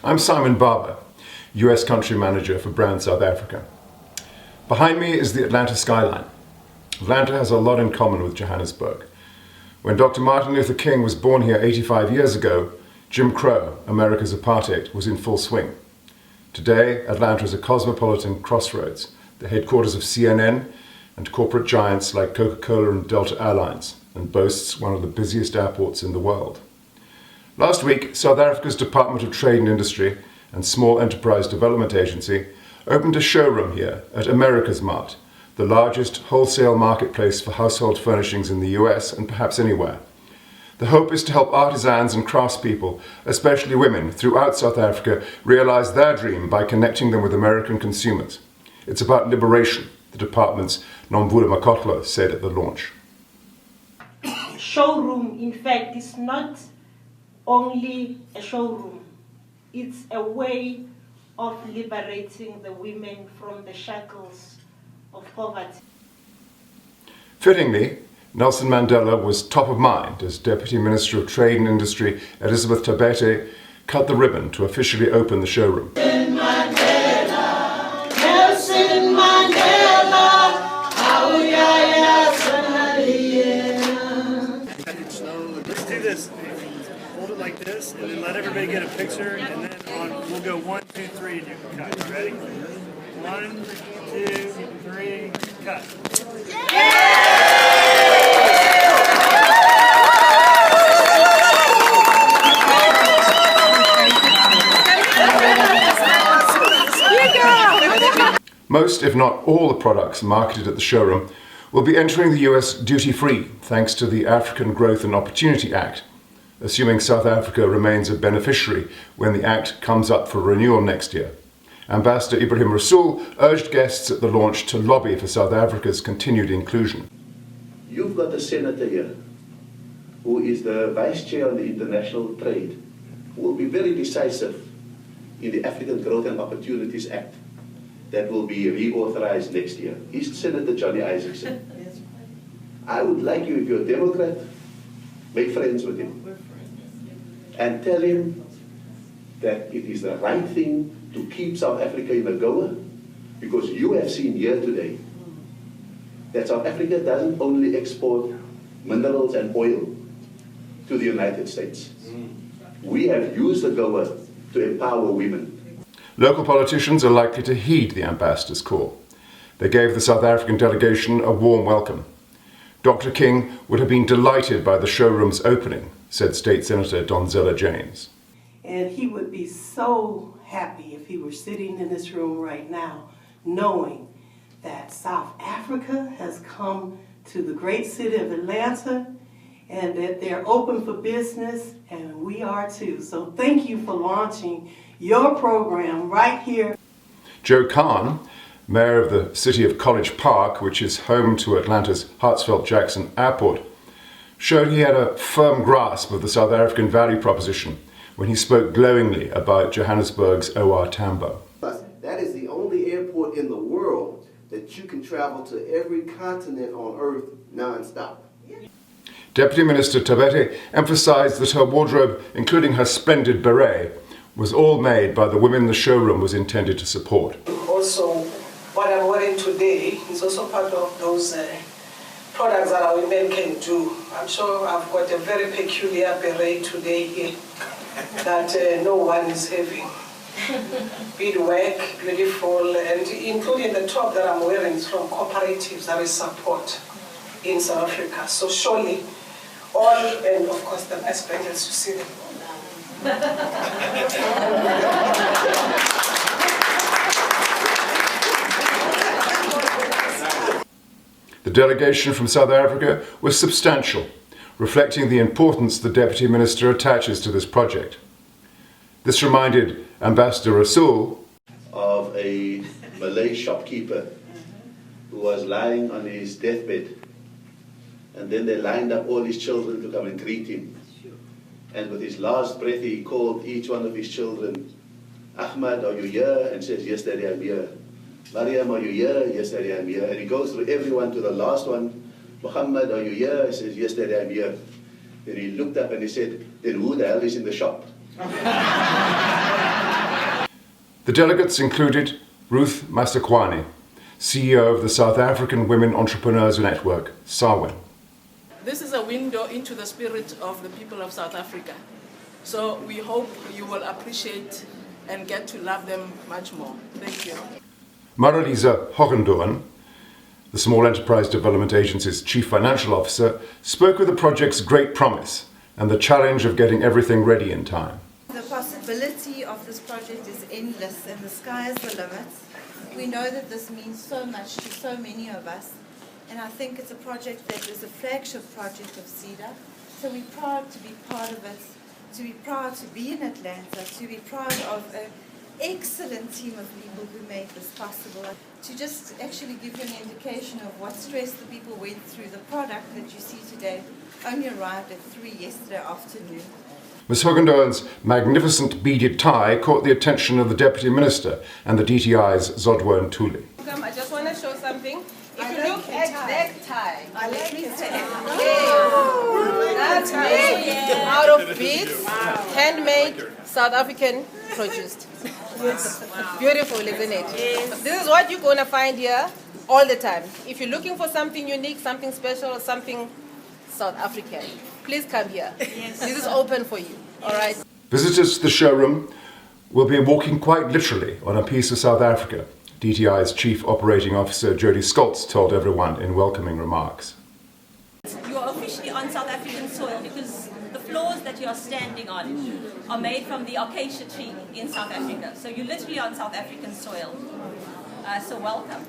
I'm Simon Barber, US Country Manager for Brand South Africa. Behind me is the Atlanta skyline. Atlanta has a lot in common with Johannesburg. When Dr. Martin Luther King was born here 85 years ago, Jim Crow, America's apartheid, was in full swing. Today, Atlanta is a cosmopolitan crossroads, the headquarters of CNN and corporate giants like Coca-Cola and Delta Airlines, and boasts one of the busiest airports in the world. Last week, South Africa's Department of Trade and Industry and Small Enterprise Development Agency opened a showroom here at AmericasMart, the largest wholesale marketplace for household furnishings in the US and perhaps anywhere. The hope is to help artisans and craftspeople, especially women, throughout South Africa realize their dream by connecting them with American consumers. It's about liberation, the department's Nomvula Makotlo said at the launch. Showroom, in fact, is not only a showroom. It's a way of liberating the women from the shackles of poverty. Fittingly, Nelson Mandela was top of mind as Deputy Minister of Trade and Industry Elizabeth Tabete cut the ribbon to officially open the showroom. Let's do this. Hold it like this, and then let everybody get a picture, and then we'll go 1, 2, 3, and you can cut. You ready? 1, 2, 3, cut. Most, if not all, the products marketed at the showroom will be entering the US duty-free thanks to the African Growth and Opportunity Act, assuming South Africa remains a beneficiary when the Act comes up for renewal next year. Ambassador Ibrahim Rasool urged guests at the launch to lobby for South Africa's continued inclusion. You've got a senator here who is the vice chair on the international trade, who will be very decisive in the African Growth and Opportunities Act that will be reauthorized next year. He's Senator Johnny Isaacson. I would like you, if you're a Democrat, make friends with him and tell him that it is the right thing to keep South Africa in the goer, because you have seen here today that South Africa doesn't only export minerals and oil to the United States. We have used the goer to empower women. Local politicians are likely to heed the ambassador's call. They gave the South African delegation a warm welcome. Dr. King would have been delighted by the showroom's opening, said State Senator Donzella James. And he would be so happy if he were sitting in this room right now, knowing that South Africa has come to the great city of Atlanta and that they're open for business, and we are too. So thank you for launching your program right here. Joe Kahn, mayor of the city of College Park, which is home to Atlanta's Hartsfield-Jackson Airport, showed he had a firm grasp of the South African value proposition when he spoke glowingly about Johannesburg's OR Tambo. That is the only airport in the world that you can travel to every continent on Earth non-stop. Deputy Minister Tabete emphasized that her wardrobe, including her splendid beret, was all made by the women the showroom was intended to support. Also, what I'm wearing today is also part of those products that our women can do. I'm sure I've got a very peculiar beret today here that no one is having. Beadwork, beautiful, and including the top that I'm wearing is from cooperatives that we support in South Africa. So surely, all, and of course the nice bangles, you see them. The delegation from South Africa was substantial, reflecting the importance the Deputy Minister attaches to this project. This reminded Ambassador Rasool Of a Malay shopkeeper who was lying on his deathbed, and then they lined up all his children to come and greet him. And with his last breath, he called each one of his children, Ahmad, are you here? And says, yes, Daddy, I'm here. Mariam, are you here? Yes, Daddy, I'm here. And he goes through everyone to the last one. Muhammad, are you here? He says, yes, Daddy, I'm here. Then he looked up and he said, then who the hell is in the shop? The delegates included Ruth Masakwani, CEO of the South African Women Entrepreneurs Network, SAWEN. This is a window into the spirit of the people of South Africa. So we hope you will appreciate and get to love them much more. Thank you. Maralisa Hogendoorn, the Small Enterprise Development Agency's Chief Financial Officer, spoke of the project's great promise and the challenge of getting everything ready in time. The possibility of this project is endless and the sky is the limit. We know that this means so much to so many of us, and I think it's a project that is a flagship project of CEDA. So we're proud to be part of it, to be proud to be in Atlanta, to be proud of an excellent team of people who made this possible. To just actually give you an indication of what stress the people went through, the product that you see today only arrived at 3 yesterday afternoon. Ms. Hogendoorn's magnificent beaded tie caught the attention of the Deputy Minister and the DTI's Zodwa Ntuli. I just want to show something. If you look at that tie, let me say, that's made out of beads, handmade, South African produced. Beautiful, isn't it? This is what you're going to find here all the time. If you're looking for something unique, something special, something South African, please come here. This is open for you. All right. Visitors to the showroom will be walking quite literally on a piece of South Africa, DTI's Chief Operating Officer Jody Scholz told everyone in welcoming remarks. You are officially on South African soil because the floors that you are standing on are made from the acacia tree in South Africa. So you're literally on South African soil. So welcome.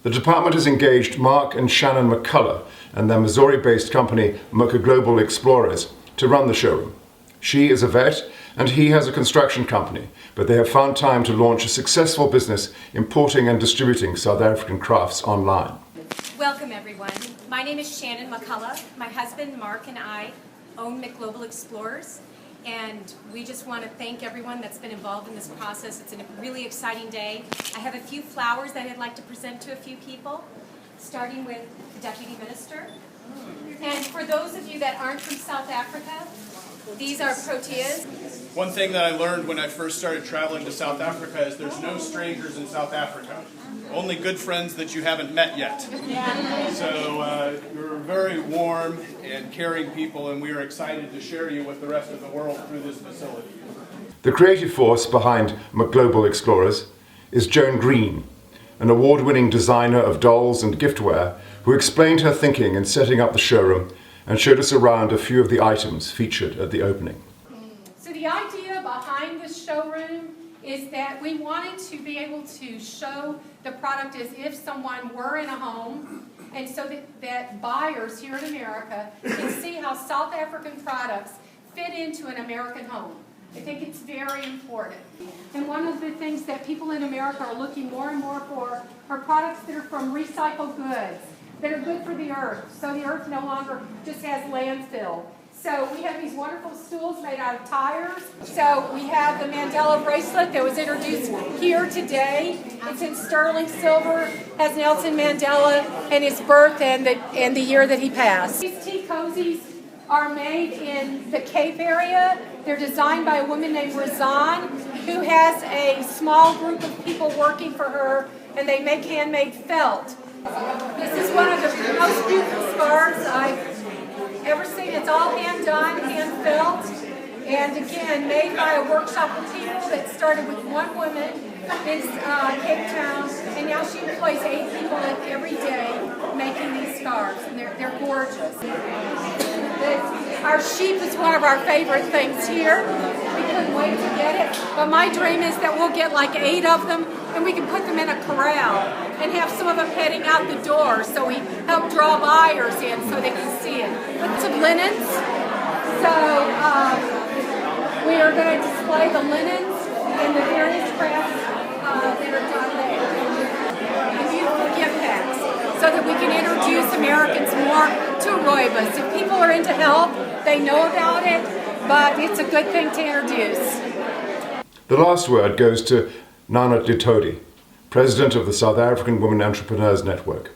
The department has engaged Mark and Shannon McCullough and their Missouri-based company Mocha Global Explorers to run the showroom. She is a vet and he has a construction company, but they have found time to launch a successful business importing and distributing South African crafts online. Welcome everyone. My name is Shannon McCullough. My husband Mark and I own Global Explorers, and we just want to thank everyone that's been involved in this process. It's a really exciting day. I have a few flowers that I'd like to present to a few people, starting with the Deputy Minister. And for those of you that aren't from South Africa, these are proteas. One thing that I learned when I first started traveling to South Africa is there's no strangers in South Africa. Only good friends that you haven't met yet. So you're very warm and caring people, and we are excited to share you with the rest of the world through this facility. The creative force behind Global Explorers is Joan Green, an award-winning designer of dolls and giftware who explained her thinking in setting up the showroom and showed us around a few of the items featured at the opening. So the idea behind this showroom is that we wanted to be able to show the product as if someone were in a home, and so that buyers here in America can see how South African products fit into an American home. I think it's very important. And one of the things that people in America are looking more and more for are products that are from recycled goods, that are good for the earth, so the earth no longer just has landfill. So we have these wonderful stools made out of tires. So we have the Mandela bracelet that was introduced here today. It's in sterling silver, has Nelson Mandela and his birth and the year that he passed. These tea cozies are made in the Cape area. They're designed by a woman named Razan, who has a small group of people working for her, and they make handmade felt. This is one of the most beautiful scarves I've ever seen. It's all hand done, hand felt, and again made by a workshop of people that started with one woman in Cape Town, and now she employs 8 people every day making these scarves, and they're gorgeous. Our sheep is one of our favorite things here. We couldn't wait to get it, but my dream is that we'll get like 8 of them and we can put them in a corral and have some of them heading out the door, so we help draw buyers in so they can see it. With some linens, so we are going to display the linens and the various crafts that are done there. And beautiful gift packs, so that we can introduce Americans more to rooibos. If people are into health, they know about it, but it's a good thing to introduce. The last word goes to Nana Ditodi, President of the South African Women Entrepreneurs Network.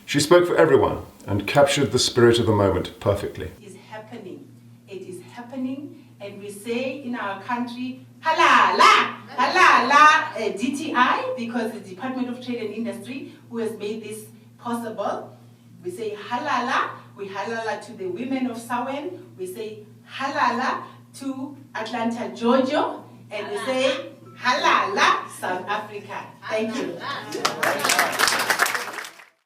She spoke for everyone and captured the spirit of the moment perfectly. It is happening. It is happening, and we say in our country, halala, halala DTI, because the Department of Trade and Industry who has made this possible. We say halala, we halala to the women of Sawen, we say halala to Atlanta, Georgia, and we say halala, South Africa. Thank you.